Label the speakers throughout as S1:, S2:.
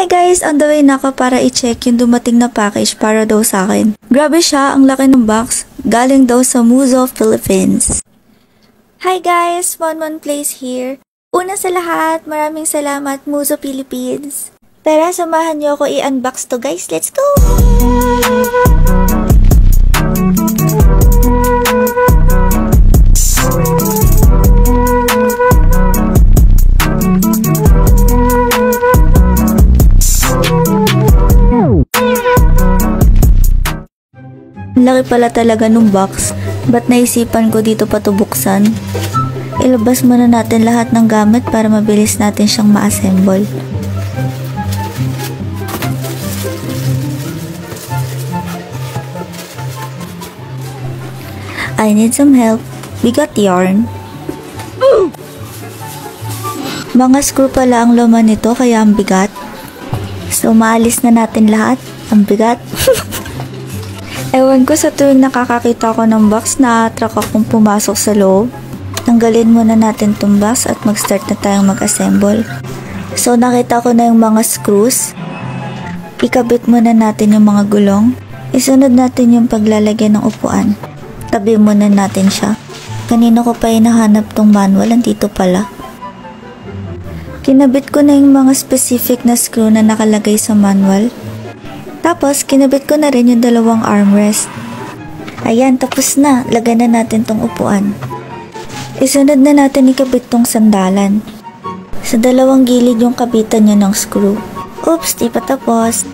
S1: Hi guys! On the way na ako para i-check yung dumating na package para daw sa akin. Grabe siya, ang laki ng box. Galing daw sa Muzo, Philippines. Hi guys! Monmon Place here. Una sa lahat, maraming salamat Muzo, Philippines. Tara, samahan niyo ako i-unbox to guys. Let's go! Laki pala talaga nung box. Ba't naisipan ko dito pa to buksan? Ilabas muna natin lahat ng gamit para mabilis natin siyang ma-assemble. I need some help. We got yarn. Mga screw pala ang laman nito kaya ang bigat. So maalis na natin lahat. Ang bigat. Ewan ko sa tuwing nakakakita ko ng box na attract akong pumasok sa loob. Tanggalin muna natin itong box at mag-start na tayong mag-assemble. So nakita ko na yung mga screws. Ikabit muna natin yung mga gulong. Isunod natin yung paglalagyan ng upuan. Tabi muna natin siya. Kanina ko pa hinahanap tong manual, andito pala. Kinabit ko na yung mga specific na screw na nakalagay sa manual. Tapos, kinabit ko na rin yung dalawang armrest. Ayan, tapos na. Lagyan na natin tong upuan. Isunod na natin ikabit tong sandalan. Sa dalawang gilid yung kabitan niya ng screw. Oops, di pa tapos.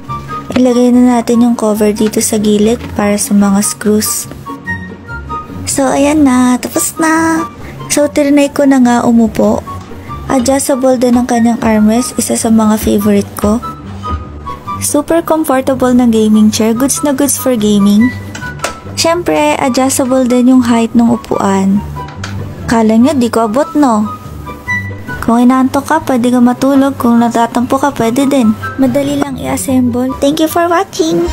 S1: Ilagay na natin yung cover dito sa gilid para sa mga screws. So, ayan na. Tapos na. So, trinay ko na nga umupo. Adjustable din ang kanyang armrest. Isa sa mga favorite ko. Super comfortable na gaming chair, goods na goods for gaming. Syempre, adjustable din yung height ng upuan. Kala nyo, di ko abot no? Kung inaantok ka, pwede ka matulog. Kung natatampo ka, pwede din. Madali lang i-assemble. Thank you for watching!